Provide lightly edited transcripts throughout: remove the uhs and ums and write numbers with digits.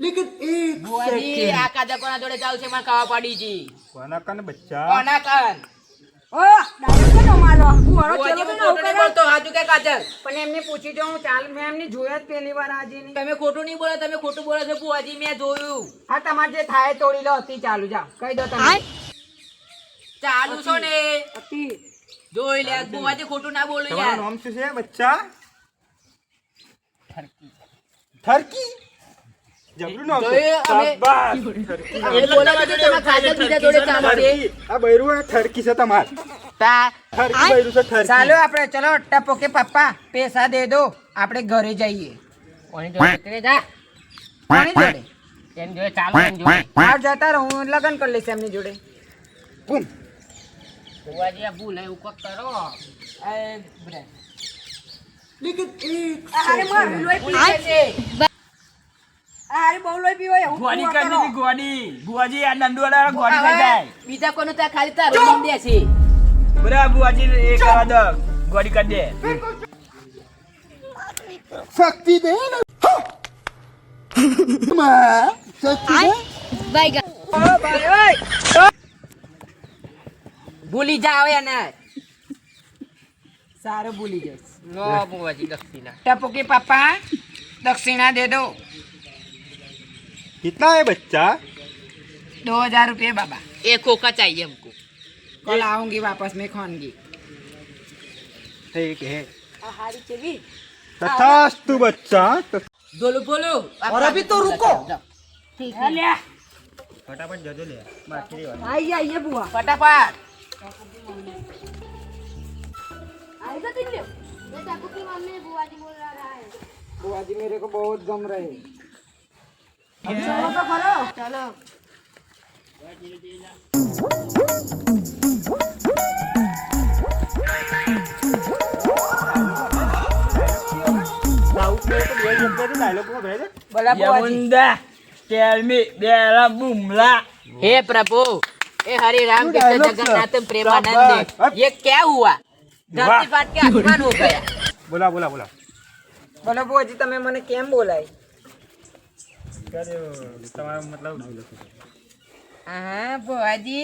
लेकिन एक બુઆજી सेकंड આ કાજા કોના જોડે જાવ છે મને ખાવા પાડી જી કોના કને બચ્ચા કોના કાન ઓ ડાયરેક્ટ નો મારો ફુવારો બુઆજી ચલો હું તો ખોટું નહીં બોલતો હાજુ કે કાજલ પણ એમને પૂછી જો હું ચાલ મેં એમની જોયા જ પહેલી વાર આજે ની તમે ખોટું નહીં બોલો તમે ખોટું બોલો છો બુઆજી મેં જોયું હા તમારે જે થાય તોડી લો હતી ચાલુ જા કહી દો તમે ચાલુ છો ને હતી જોઈ લે બુઆજી ખોટું ના બોલો તમારું યાર નામ શું છે બચ્ચા થરકી જબરું નામ છે જોયું અમે- શાબાશ. એ બોલો તો તમે કાજલ બીજા જોડે ચાલુ છે થરકી. આ બૈરું આ થરકી છે તમાર તા થરકી બૈરું છે થરકી ચાલો આપણે ચલો ટપો કે પપ્પા પૈસા દે દો આપણે ઘરે જઈએ કોની જોડે તે જા કોની જોડે એમ જોડે ચાલો એમ જોડે બહાર જતા રહો હું લગ્ન કરી લઈશ એમની જોડે બૂમ. બુઆજી આ ભૂલ એવું કોક કરો એ બ્રે लेकिन एक અરે મારું લોહી પી જાય છે અરે બહુ લોહી પીવો એવું ગોડી ફુવા કરી કરો. દીધી ગોડી બુઆજી આ દંડવાળા ગોડી થઈ જાય બીજા કોનું ત્યાં ખાલી તારું નામ દે છે બરાબર બુઆજી એ કરવા દો ગોડી કરી દે शक्ति दे ना माँ, शक्ति दे ઓ ભાઈ ઓય ભૂલી જાવ એને સારું ભૂલી જઈશ નો બુઆજી દક્ષિણા ટપો કે પપ્પા दक्षिणा दे दो कितना है बच्चा 2000 रुपये बाबा एक खोखा चाहिए हमको कल आऊंगी वापस मैं खाऊंगी ठीक है हारी चली तथास्तु बच्चा बोलो बोलो और अभी तो रुको। फटाफट जजो ले बाकी रहने आइए आइए बुआ फटाफट आएगा तुम लोग ये चाकू की मम्मी बुआ जी बोल रहा है बुआ जी मेरे को बहुत गम रहे अब चलो तो करो चलो डायलॉग को भेज बोला बुआ जी યમુંડા ટેલ મી બેલા બુમલા हे प्रभु हे हरे राम कृष्ण डायलॉग जगन्नाथ सर। प्रेमानंद शाबाश। ये क्या हुआ धरती वाह। फाट के आसमान हो गया बोला बोला बोला बोलो बुआ जी તમે મને કેમ બોલાય તમારો मतलब હા बुआ जी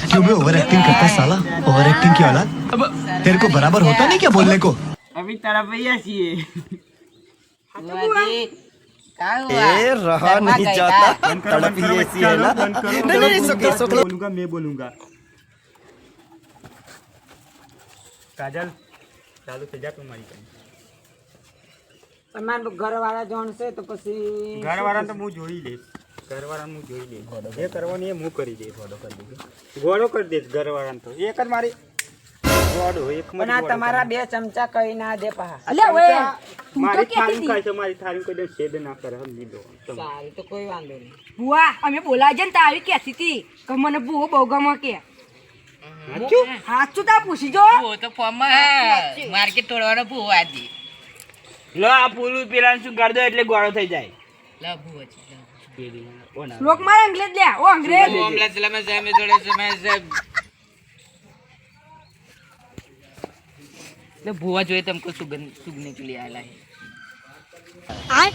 क्यों बे ओवर एक्टिंग करता है साला ओवर एक्टिंग की औलाद अब तेरे को बराबर होता नहीं क्या बोलने को અભી તડપૈયા છીએ बुआ जी क्या हुआ ए रहा घरमा नहीं गए जाता था? बंद करो तड़प ही ऐसी है ना बंद करो नहीं नहीं सुके सुके बोलूंगा मैं बोलूंगा काजल चालू થઈ જા તું મારી કઈ તમારા ઘરવાળા જોણશે તો પછી ઘરવાળાને તો હું જોઈ લઈશ ઘરવાળાને હું જોઈ લઈશ જે કરવાની એ હું કરી દઈશ ગોળો કરી દઈશ ઘરવાળાને તો એક જ મારી ગોળો એક પણ આ તમારા બે ચમચા કઈ ના દે પા મારી થાળી ખાય છે મારી થાળી કોઈ દિવસ છેદ ના કરે સમજી લો તમે. સારું તો કોઈ વાંધો નહીં બુઆ અમે બોલાય છે ને તારી કહેતી હતી કે મને બહુ બહુ ગમે કે સાચું તા પૂછી જો वो तो फॉर्म में है मार्केट तोड़वानो भूवा जी લો આ પૂરું પેલાને શું કરી દો એટલે ગોળો થઈ જાય ला भूवा जी લોક મારે અંગ્રેજ લે ઓ અંગ્રેજ वो हमला चला मैं से थोड़े समय से ले भूवा जो है तुमको सुगंध सुगने के लिए आया है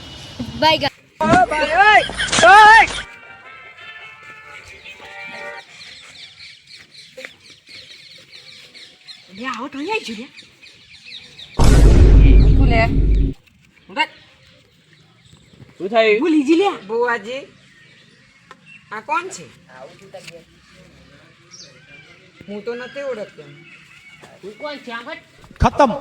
बाय ઓ ભાઈ ઓય ઓય લે આવો તો અહીં આવી તું લે શું થયું ભૂલી જી લે બુઆજી આ કોણ છે હું તો નથી ઓળખતો कौन चावट खत्म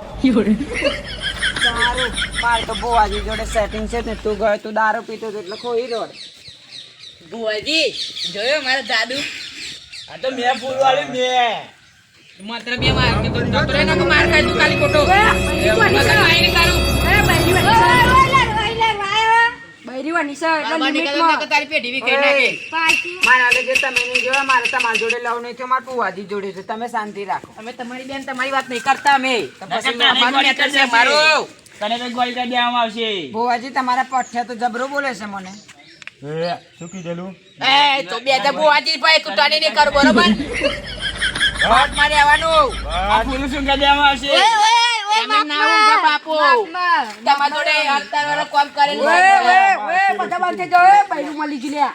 સારું માર તો બુઆજી જોડે સેટિંગ છે ને તું ગયો તું દારૂ પીતો હતો એટલે ખોઈ રોડ भूवा जी जो है हमारा दादू આ તો મેં ફૂલ વાળી મેં मात्र भी मार के तो रे ना को मार खाई तू काली फोटो બૈરીવાની છે એટલે बाबा निकल લિમિટમાં के तारी पेटी भी कहीं ना के મારા લગે તમે નહીં જોયા મારે તમારા જોડે લવ નહીં થયો મારા બુઆજી જોડે છે તમે શાંતિ રાખો અમે તમારી બેન તમારી વાત નહીં કરતા અમે તો પછી તને અમારું ગોળી મેટર કરી છે દેશે. મારું તને તો ગોળી કરી દેવામાં આવશે બુઆજી તમારા પઠ્યા તો જબરો બોલે છે મને એ શું કીધેલું એ તો બે જ બુવાજી ભાઈ તું તને નહીં કર બરોબર વાત મારે આવવાનું આ પૂરું શું કરી દેવામાં આવશે એમ ના ઊંઘે બાપુ તમારા જોડે 18 વર્ષ કામ કરેલું ઓય ઓય ઓય બધા જવાન થઈ ગયો બૈરું મળી ગયું લ્યા